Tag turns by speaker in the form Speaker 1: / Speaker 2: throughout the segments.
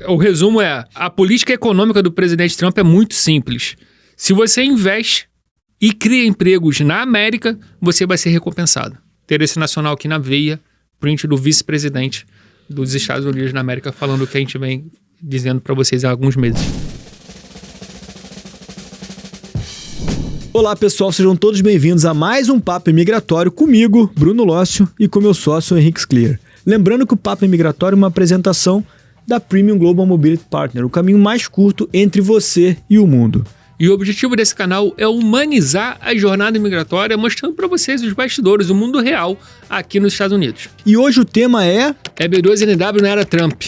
Speaker 1: O resumo é, a política econômica do presidente Trump é muito simples. Se você investe e cria empregos na América, você vai ser recompensado. Interesse nacional aqui na veia, print do vice-presidente dos Estados Unidos da América, falando o que a gente vem dizendo para vocês há alguns meses.
Speaker 2: Olá pessoal, sejam todos bem-vindos a mais um Papo Imigratório comigo, Bruno Lócio, e com meu sócio Henrique Scliar. Lembrando que o Papo Imigratório é uma apresentação da Premium Global Mobility Partner, o caminho mais curto entre você e o mundo.
Speaker 1: E o objetivo desse canal é humanizar a jornada migratória, mostrando para vocês os bastidores, o mundo real aqui nos Estados Unidos.
Speaker 2: E hoje o tema é
Speaker 1: EB2NW na era Trump.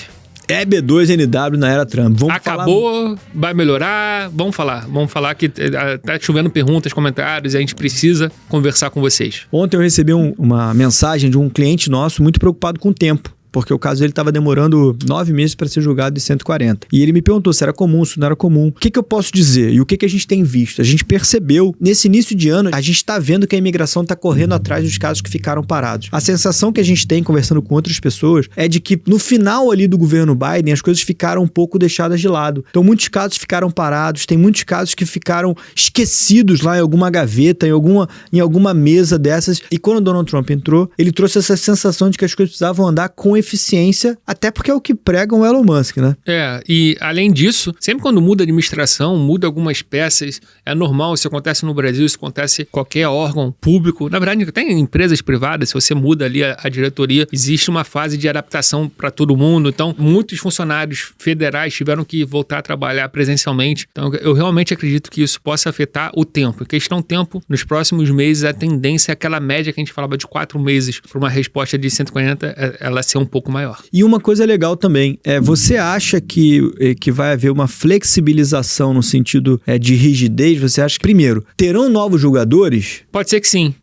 Speaker 2: EB2NW na era Trump.
Speaker 1: Acabou, vai melhorar, vamos falar que tá chovendo perguntas, comentários e a gente precisa conversar com vocês.
Speaker 2: Ontem eu recebi uma mensagem de um cliente nosso muito preocupado com o tempo, porque o caso dele estava demorando 9 meses para ser julgado de 140. E ele me perguntou se era comum, se não era comum. O que eu posso dizer? E o que a gente tem visto? A gente percebeu, nesse início de ano, a gente está vendo que a imigração está correndo atrás dos casos que ficaram parados. A sensação que a gente tem, conversando com outras pessoas, é de que no final ali do governo Biden, as coisas ficaram um pouco deixadas de lado. Então, muitos casos ficaram parados, tem muitos casos que ficaram esquecidos lá em alguma gaveta, em alguma mesa dessas. E quando o Donald Trump entrou, ele trouxe essa sensação de que as coisas precisavam andar com eficiência, até porque é o que pregam o Elon Musk, né?
Speaker 1: E além disso, sempre quando muda a administração, muda algumas peças, é normal, isso acontece no Brasil, isso acontece em qualquer órgão público. Na verdade, tem empresas privadas, se você muda ali a diretoria, existe uma fase de adaptação para todo mundo. Então, muitos funcionários federais tiveram que voltar a trabalhar presencialmente. Então, eu realmente acredito que isso possa afetar o tempo. Em questão tempo, nos próximos meses, a tendência é aquela média que a gente falava de 4 meses para uma resposta de 140, ela ser um pouco maior.
Speaker 2: E uma coisa legal também, você acha que vai haver uma flexibilização no sentido de rigidez? Você acha que, primeiro, terão novos julgadores?
Speaker 1: Pode ser que sim.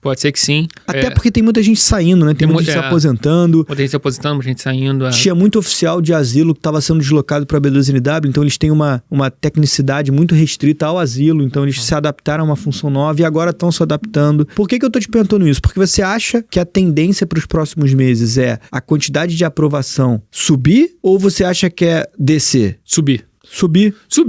Speaker 2: Até porque tem muita gente saindo, né? Tem muita gente se aposentando.
Speaker 1: Muita gente se aposentando, muita gente saindo.
Speaker 2: Tinha muito oficial de asilo que estava sendo deslocado para a EB2NW, então eles têm uma tecnicidade muito restrita ao asilo, então eles se adaptaram a uma função nova e agora estão se adaptando. Por que eu tô te perguntando isso? Porque você acha que a tendência para os próximos meses é a quantidade de aprovação subir ou você acha que é descer?
Speaker 1: Subir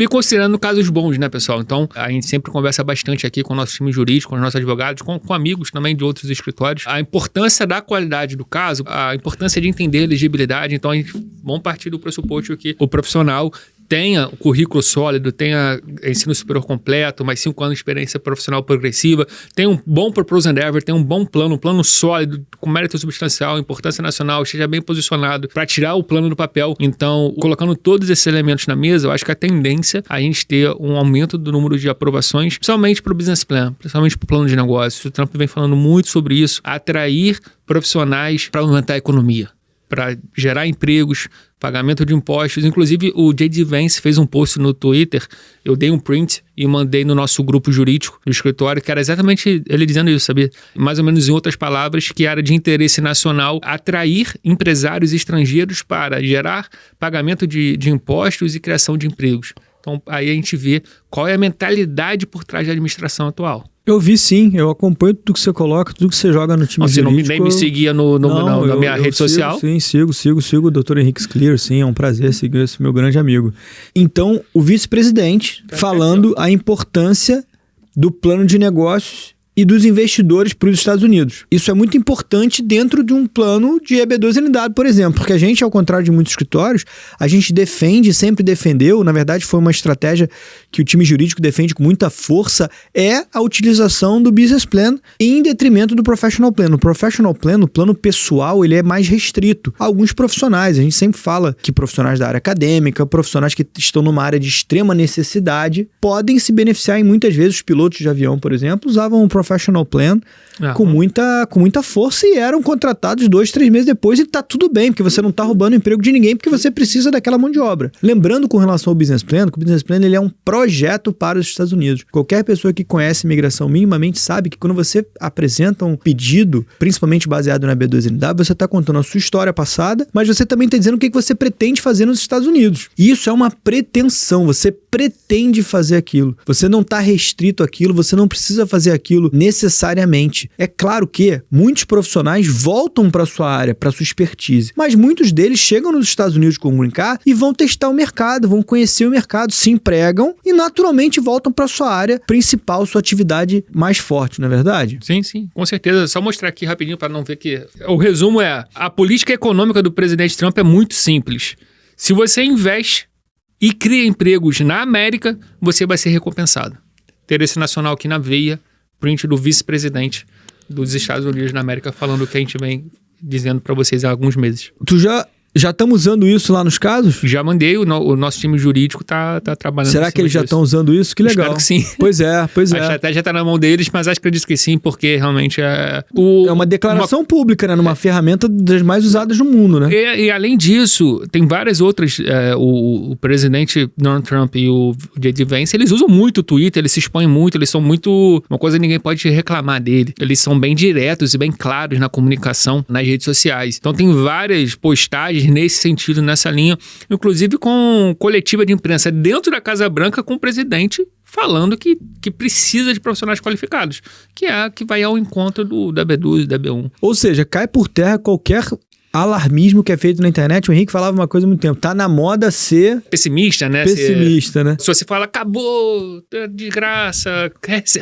Speaker 1: considerando casos bons, né, pessoal? Então, a gente sempre conversa bastante aqui com o nosso time jurídico, com os nossos advogados, com amigos também de outros escritórios. A importância da qualidade do caso, a importância de entender a elegibilidade. Então, a gente vamos partir do pressuposto que o profissional tenha o currículo sólido, tenha ensino superior completo, mais 5 anos de experiência profissional progressiva, tenha um bom proposal endeavor, tenha um bom plano, um plano sólido, com mérito substancial, importância nacional, esteja bem posicionado para tirar o plano do papel. Então, colocando todos esses elementos na mesa, eu acho que a tendência é a gente ter um aumento do número de aprovações, principalmente para o business plan, principalmente para o plano de negócios. O Trump vem falando muito sobre isso, atrair profissionais para aumentar a economia, para gerar empregos, pagamento de impostos. Inclusive, o J.D. Vance fez um post no Twitter, eu dei um print e mandei no nosso grupo jurídico do escritório, que era exatamente ele dizendo isso, sabia? Mais ou menos em outras palavras, que era de interesse nacional atrair empresários estrangeiros para gerar pagamento de impostos e criação de empregos. Então, aí a gente vê qual é a mentalidade por trás da administração atual.
Speaker 2: Eu vi sim, eu acompanho tudo que você coloca, tudo que você joga no time jurídico.
Speaker 1: Você nem me seguia na minha rede social?
Speaker 2: Sim, sigo o Dr. Henrique Scliar, sim, é um prazer seguir esse meu grande amigo. Então, o vice-presidente falando a importância do plano de negócios e dos investidores para os Estados Unidos. Isso é muito importante dentro de um plano de EB2NW, por exemplo, porque a gente, ao contrário de muitos escritórios, a gente sempre defendeu, na verdade foi uma estratégia que o time jurídico defende com muita força, é a utilização do business plan em detrimento do professional plan. O professional plan, o plano pessoal, ele é mais restrito a alguns profissionais. A gente sempre fala que profissionais da área acadêmica, profissionais que estão numa área de extrema necessidade, podem se beneficiar, e muitas vezes os pilotos de avião, por exemplo, usavam o professional plan com muita força e eram contratados 2, 3 meses depois e tá tudo bem, porque você não tá roubando o emprego de ninguém, porque você precisa daquela mão de obra. Lembrando com relação ao business plan, que o business plan ele é um projeto para os Estados Unidos. Qualquer pessoa que conhece imigração minimamente sabe que quando você apresenta um pedido, principalmente baseado na EB2NW, você está contando a sua história passada, mas você também está dizendo o que você pretende fazer nos Estados Unidos. E isso é uma pretensão. Você pretende fazer aquilo. Você não está restrito àquilo, você não precisa fazer aquilo necessariamente. É claro que muitos profissionais voltam para sua área, para sua expertise, mas muitos deles chegam nos Estados Unidos com o Green Card e vão testar o mercado, vão conhecer o mercado, se empregam e naturalmente voltam para sua área principal, sua atividade mais forte, não é verdade?
Speaker 1: Sim, sim, com certeza. Só mostrar aqui rapidinho para não ver que... O resumo é, a política econômica do presidente Trump é muito simples. Se você investe e cria empregos na América, você vai ser recompensado. Interesse nacional aqui na veia, print do vice-presidente dos Estados Unidos da América, falando o que a gente vem dizendo para vocês há alguns meses.
Speaker 2: Tu já estamos usando isso lá nos casos?
Speaker 1: Já mandei, o nosso time jurídico tá trabalhando.
Speaker 2: Será que eles já estão usando isso? Que legal.
Speaker 1: Espero que sim.
Speaker 2: Pois é.
Speaker 1: Até já tá na mão deles, mas acho que acredito que sim, porque realmente é...
Speaker 2: É uma declaração pública, né? Numa ferramenta das mais usadas no mundo, né?
Speaker 1: E além disso, tem várias outras... o presidente Donald Trump e o J.D. Vance, eles usam muito o Twitter, eles se expõem muito, eles são muito... Uma coisa que ninguém pode reclamar dele. Eles são bem diretos e bem claros na comunicação nas redes sociais. Então tem várias postagens nesse sentido, nessa linha, inclusive com coletiva de imprensa dentro da Casa Branca com o presidente falando que precisa de profissionais qualificados, que vai ao encontro do B2 e da B1.
Speaker 2: Ou seja, cai por terra qualquer alarmismo que é feito na internet. O Henrique falava uma coisa há muito tempo. Tá na moda ser...
Speaker 1: Pessimista, né?
Speaker 2: Né?
Speaker 1: Se você fala, acabou, desgraça,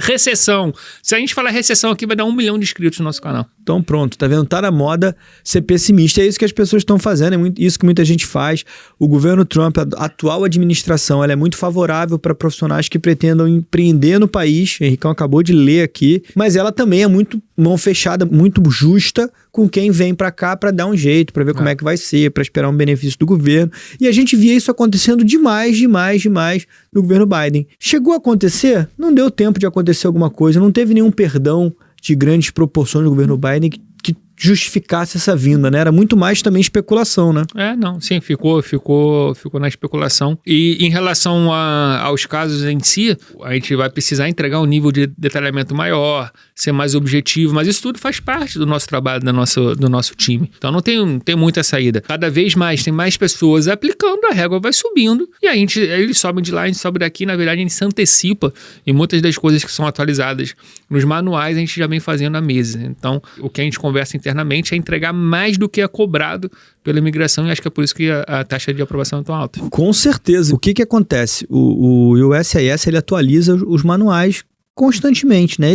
Speaker 1: recessão. Se a gente falar recessão aqui, vai dar 1 milhão de inscritos no nosso canal.
Speaker 2: Então pronto, tá vendo? Tá na moda ser pessimista. É isso que as pessoas estão fazendo, é isso que muita gente faz. O governo Trump, a atual administração, ela é muito favorável para profissionais que pretendam empreender no país. O Henricão acabou de ler aqui. Mas ela também é muito mão fechada, muito justa com quem vem para cá para dar um jeito, para ver como é que vai ser, para esperar um benefício do governo. E a gente via isso acontecendo demais no governo Biden. Chegou a acontecer? Não deu tempo de acontecer alguma coisa, não teve nenhum perdão de grandes proporções do governo Biden que justificasse essa vinda, né? Era muito mais também especulação, né?
Speaker 1: Não, sim, ficou na especulação. E em relação aos casos em si, a gente vai precisar entregar um nível de detalhamento maior, ser mais objetivo, mas isso tudo faz parte do nosso trabalho, do nosso time. Então não tem muita saída. Cada vez mais tem mais pessoas aplicando, a régua vai subindo, e eles sobem de lá, a gente sobe daqui, na verdade a gente se antecipa em muitas das coisas que são atualizadas nos manuais, a gente já vem fazendo há meses. Então, o que a gente conversa internamente é entregar mais do que é cobrado pela imigração, e acho que é por isso que a taxa de aprovação é tão alta.
Speaker 2: Com certeza. O que acontece? O USCIS, ele atualiza os manuais constantemente, né?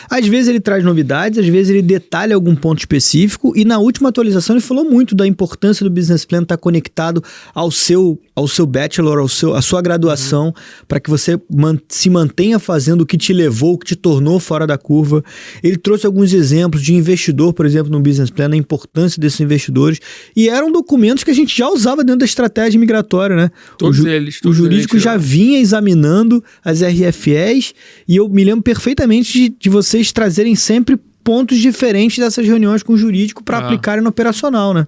Speaker 2: Às vezes ele traz novidades, às vezes ele detalha algum ponto específico, e na última atualização ele falou muito da importância do business plan estar conectado ao seu bachelor, à sua graduação, para que você se mantenha fazendo o que te levou, o que te tornou fora da curva. Ele trouxe alguns exemplos de investidor, por exemplo, no business plan, a importância desses investidores, e eram documentos que a gente já usava dentro da estratégia migratória, né?
Speaker 1: Todos eles.
Speaker 2: O jurídico já vinha examinando as RFEs. E eu me lembro perfeitamente de vocês trazerem sempre pontos diferentes dessas reuniões com o jurídico para aplicarem no operacional, né?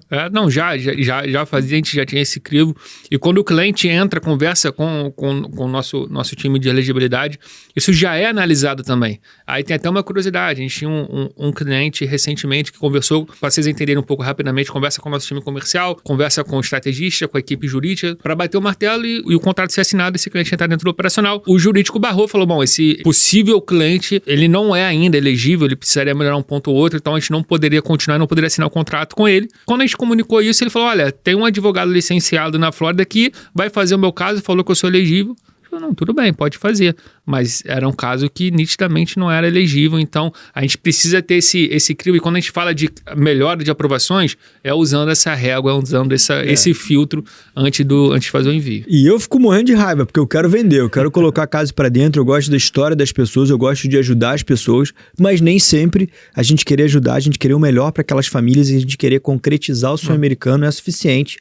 Speaker 1: Já fazia, a gente já tinha esse crivo. E quando o cliente entra, conversa com o nosso time de elegibilidade, isso já é analisado também. Aí tem até uma curiosidade, a gente tinha um cliente recentemente que conversou, para vocês entenderem um pouco rapidamente, conversa com o nosso time comercial, conversa com o estrategista, com a equipe jurídica, para bater o martelo e o contrato ser assinado, esse cliente entrar dentro do operacional. O jurídico barrou, falou, bom, esse possível cliente, ele não é ainda elegível, ele precisaria melhorar um ponto ou outro, então a gente não poderia continuar, não poderia assinar o contrato com ele. Quando a gente comunicou isso, ele falou, olha, tem um advogado licenciado na Flórida que vai fazer o meu caso, falou que eu sou elegível. Eu falei, não, tudo bem, pode fazer. Mas era um caso que nitidamente não era elegível, então a gente precisa ter esse crivo, e quando a gente fala de melhora de aprovações, é usando essa régua, usando esse filtro antes de fazer o envio.
Speaker 2: E eu fico morrendo de raiva, porque eu quero vender, eu quero colocar a casa para dentro, eu gosto da história das pessoas, eu gosto de ajudar as pessoas, mas nem sempre a gente querer ajudar, a gente querer o melhor para aquelas famílias, e a gente querer concretizar o sonho americano é suficiente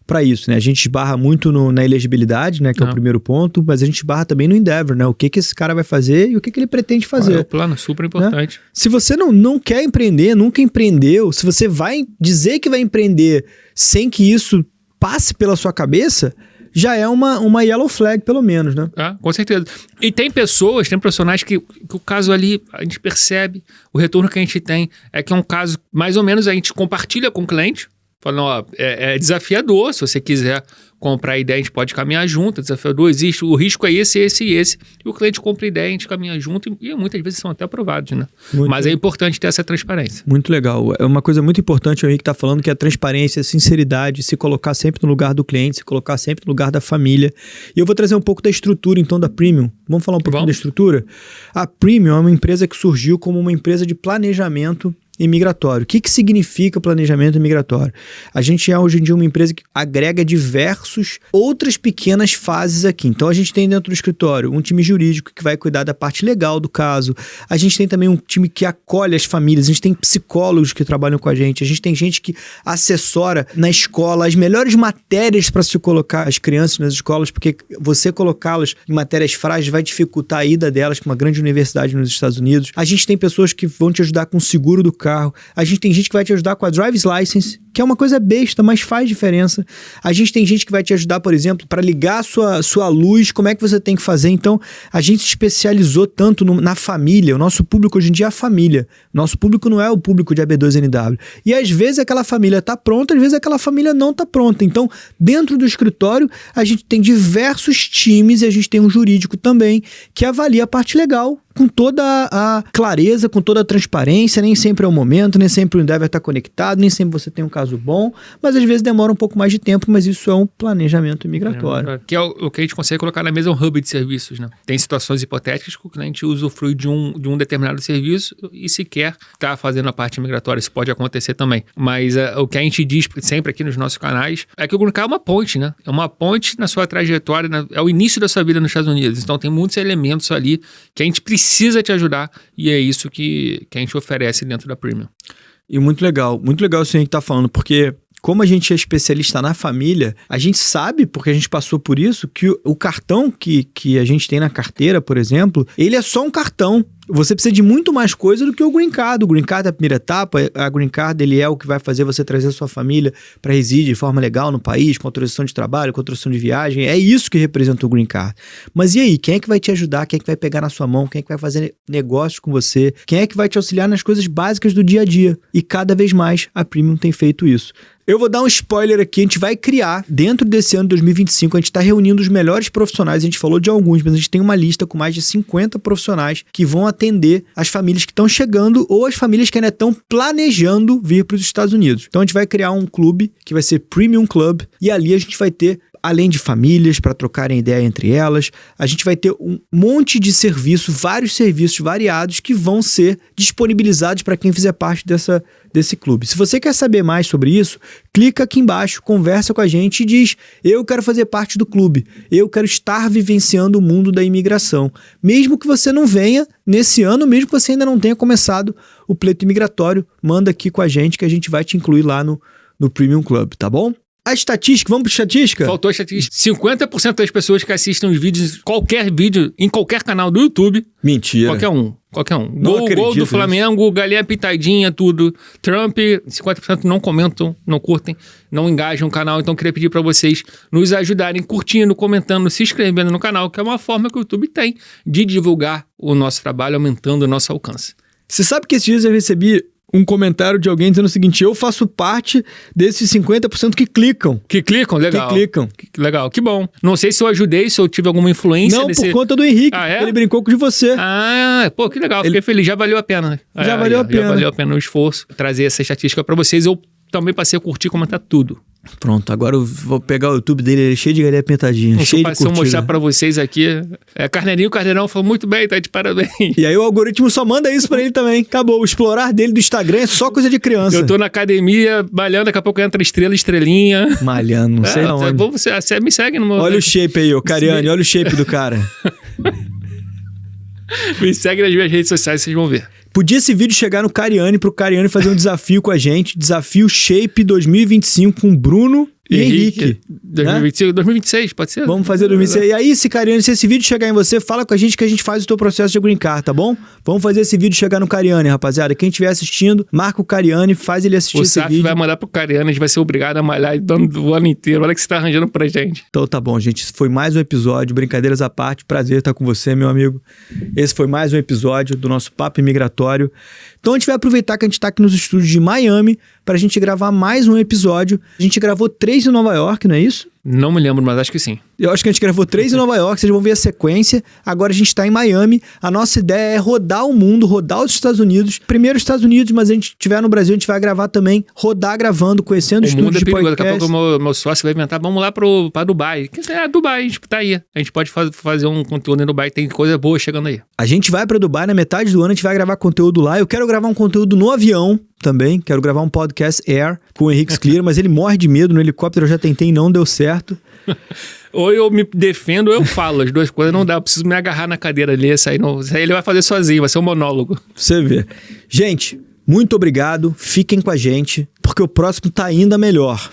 Speaker 2: para isso, né? A gente esbarra muito na elegibilidade, né? Que é o primeiro ponto, mas a gente esbarra também no endeavor, né? O que esse cara vai fazer e o que ele pretende fazer.
Speaker 1: É o plano, super importante.
Speaker 2: Né? Se você não quer empreender, nunca empreendeu, se você vai dizer que vai empreender sem que isso passe pela sua cabeça, já é uma yellow flag, pelo menos, né?
Speaker 1: Com certeza. E tem profissionais que o caso ali, a gente percebe, o retorno que a gente tem é que é um caso, mais ou menos, a gente compartilha com o cliente, Falando, ó, é desafiador, se você quiser comprar a ideia, a gente pode caminhar junto, é desafiador, existe, o risco é esse, esse e esse, e o cliente compra a ideia, a gente caminha junto, e muitas vezes são até aprovados, né? Mas é importante ter essa transparência.
Speaker 2: Muito legal. É uma coisa muito importante, o Henrique está falando, que é a transparência, a sinceridade, se colocar sempre no lugar do cliente, se colocar sempre no lugar da família. E eu vou trazer um pouco da estrutura, então, da Premium. Vamos falar um pouquinho da estrutura? A Premium é uma empresa que surgiu como uma empresa de planejamento imigratório. O que significa planejamento imigratório? A gente é hoje em dia uma empresa que agrega diversos outras pequenas fases aqui. Então a gente tem dentro do escritório um time jurídico que vai cuidar da parte legal do caso. A gente tem também um time que acolhe as famílias. A gente tem psicólogos que trabalham com a gente. A gente tem gente que assessora na escola as melhores matérias para se colocar as crianças nas escolas, porque você colocá-las em matérias frágeis vai dificultar a ida delas para uma grande universidade nos Estados Unidos. A gente tem pessoas que vão te ajudar com o seguro do carro. A gente tem gente que vai te ajudar com a driver's license, que é uma coisa besta, mas faz diferença. A gente tem gente que vai te ajudar, por exemplo, para ligar a sua luz, como é que você tem que fazer. Então, a gente se especializou tanto na família. O nosso público hoje em dia é a família. Nosso público não é o público de AB2NW. E às vezes aquela família está pronta, às vezes aquela família não está pronta. Então, dentro do escritório, a gente tem diversos times e a gente tem um jurídico também que avalia a parte legal com toda a clareza, com toda a transparência. Nem sempre é o momento, nem sempre o Endeavor está conectado, nem sempre você tem um caso bom, mas às vezes demora um pouco mais de tempo, mas isso é um planejamento imigratório.
Speaker 1: Que é o que a gente consegue colocar na mesa, um hub de serviços, né? Tem situações hipotéticas que o cliente usufrui de um determinado serviço e sequer está fazendo a parte migratória. Isso pode acontecer também. Mas o que a gente diz sempre aqui nos nossos canais é que o Green Card é uma ponte, né? É uma ponte na sua trajetória, é o início da sua vida nos Estados Unidos. Então tem muitos elementos ali que a gente precisa te ajudar e é isso que a gente oferece dentro da Premium.
Speaker 2: E muito legal o senhor que está falando, porque como a gente é especialista na família, a gente sabe, porque a gente passou por isso, que o cartão que a gente tem na carteira, por exemplo, ele é só um cartão. Você precisa de muito mais coisa do que o Green Card. O Green Card é a primeira etapa. A Green Card ele é o que vai fazer você trazer a sua família para residir de forma legal no país, com autorização de trabalho, com autorização de viagem. É isso que representa o Green Card. Mas e aí? Quem é que vai te ajudar? Quem é que vai pegar na sua mão? Quem é que vai fazer negócios com você? Quem é que vai te auxiliar nas coisas básicas do dia a dia? E cada vez mais a Premium tem feito isso. Eu vou dar um spoiler aqui, a gente vai criar, dentro desse ano de 2025, a gente está reunindo os melhores profissionais, a gente falou de alguns, mas a gente tem uma lista com mais de 50 profissionais que vão atender as famílias que estão chegando ou as famílias que ainda estão planejando vir para os Estados Unidos. Então a gente vai criar um clube que vai ser Premium Club e ali a gente vai ter, além de famílias, para trocarem ideia entre elas, a gente vai ter um monte de serviço, vários serviços variados que vão ser disponibilizados para quem fizer parte desse clube. Se você quer saber mais sobre isso, clica aqui embaixo, conversa com a gente e diz: eu quero fazer parte do clube, eu quero estar vivenciando o mundo da imigração. Mesmo que você não venha nesse ano, mesmo que você ainda não tenha começado o pleito imigratório, manda aqui com a gente que a gente vai te incluir lá no Premium Club, tá bom? A estatística, vamos para estatística?
Speaker 1: Faltou a estatística. 50% das pessoas que assistem os vídeos, qualquer vídeo, em qualquer canal do YouTube.
Speaker 2: Mentira.
Speaker 1: Qualquer um. Gol do Flamengo, galinha pitadinha, tudo. Trump, 50% não comentam, não curtem, não engajam o canal. Então, queria pedir para vocês nos ajudarem curtindo, comentando, se inscrevendo no canal, que é uma forma que o YouTube tem de divulgar o nosso trabalho, aumentando o nosso alcance.
Speaker 2: Você sabe que esses dias eu recebi um comentário de alguém dizendo o seguinte: eu faço parte desses 50% que clicam.
Speaker 1: Que clicam? Legal.
Speaker 2: Que clicam.
Speaker 1: Legal, que bom. Não sei se eu ajudei, se eu tive alguma influência.
Speaker 2: Não, por conta do Henrique. Ele brincou com você.
Speaker 1: Pô, que legal. Fiquei feliz. Já valeu a pena.
Speaker 2: Já valeu a pena
Speaker 1: o esforço. Trazer essa estatística para vocês. Eu também passei a curtir e comentar tudo.
Speaker 2: Pronto, agora eu vou pegar o YouTube dele, ele é cheio de galinha pintadinha, cheio de curtida.
Speaker 1: Se eu mostrar pra vocês aqui, Carneirinho, o Carneirão falou muito bem, tá de parabéns.
Speaker 2: E aí o algoritmo só manda isso pra ele também, acabou. O explorar dele do Instagram é só coisa de criança.
Speaker 1: Eu tô na academia, malhando, daqui a pouco entra estrelinha.
Speaker 2: Malhando, não sei não.
Speaker 1: Você me segue no meu...
Speaker 2: Olha o shape aí, Cariani, olha o shape do cara.
Speaker 1: Me segue nas minhas redes sociais, vocês vão ver.
Speaker 2: Podia esse vídeo chegar no Cariani, pro Cariani fazer um desafio com a gente. Desafio Shape 2025 com Bruno e Henrique.
Speaker 1: 2025, 2026, pode ser?
Speaker 2: Vamos fazer 2026. E aí, Cariani, se esse vídeo chegar em você, fala com a gente que a gente faz o teu processo de Green Card, tá bom? Vamos fazer esse vídeo chegar no Cariani, rapaziada. Quem estiver assistindo, marca o Cariani, faz ele assistir esse vídeo. O SAF vai
Speaker 1: mandar pro Cariani, a gente vai ser obrigado a malhar o ano inteiro. Olha o que você tá arranjando pra gente.
Speaker 2: Então tá bom, gente. Esse foi mais um episódio. Brincadeiras à parte. Prazer estar com você, meu amigo. Esse foi mais um episódio do nosso Papo Imigratório. Então a gente vai aproveitar que a gente tá aqui nos estúdios de Miami pra gente gravar mais um episódio. A gente gravou 3 em Nova York, não é isso?
Speaker 1: Não me lembro, mas acho que sim.
Speaker 2: Eu acho que a gente gravou 3 em Nova York, vocês vão ver a sequência. Agora a gente tá em Miami. A nossa ideia é rodar o mundo, rodar os Estados Unidos. Primeiro os Estados Unidos, mas a gente estiver no Brasil, a gente vai gravar também, rodar gravando, conhecendo os estúdios de podcast.
Speaker 1: Daqui a pouco o meu sócio vai inventar, vamos lá pra Dubai. Dubai, a gente tá aí. A gente pode fazer um conteúdo em Dubai, tem coisa boa chegando aí.
Speaker 2: A gente vai pra Dubai na metade do ano, a gente vai gravar conteúdo lá. Eu quero gravar um conteúdo no avião também. Quero gravar um podcast Air com o Henrique Scler, mas ele morre de medo no helicóptero. Eu já tentei e não deu certo.
Speaker 1: Ou eu me defendo ou eu falo. As duas coisas não dá. Eu preciso me agarrar na cadeira ali. Isso aí ele vai fazer sozinho, vai ser um monólogo.
Speaker 2: Você vê. Gente, muito obrigado. Fiquem com a gente, porque o próximo tá ainda melhor.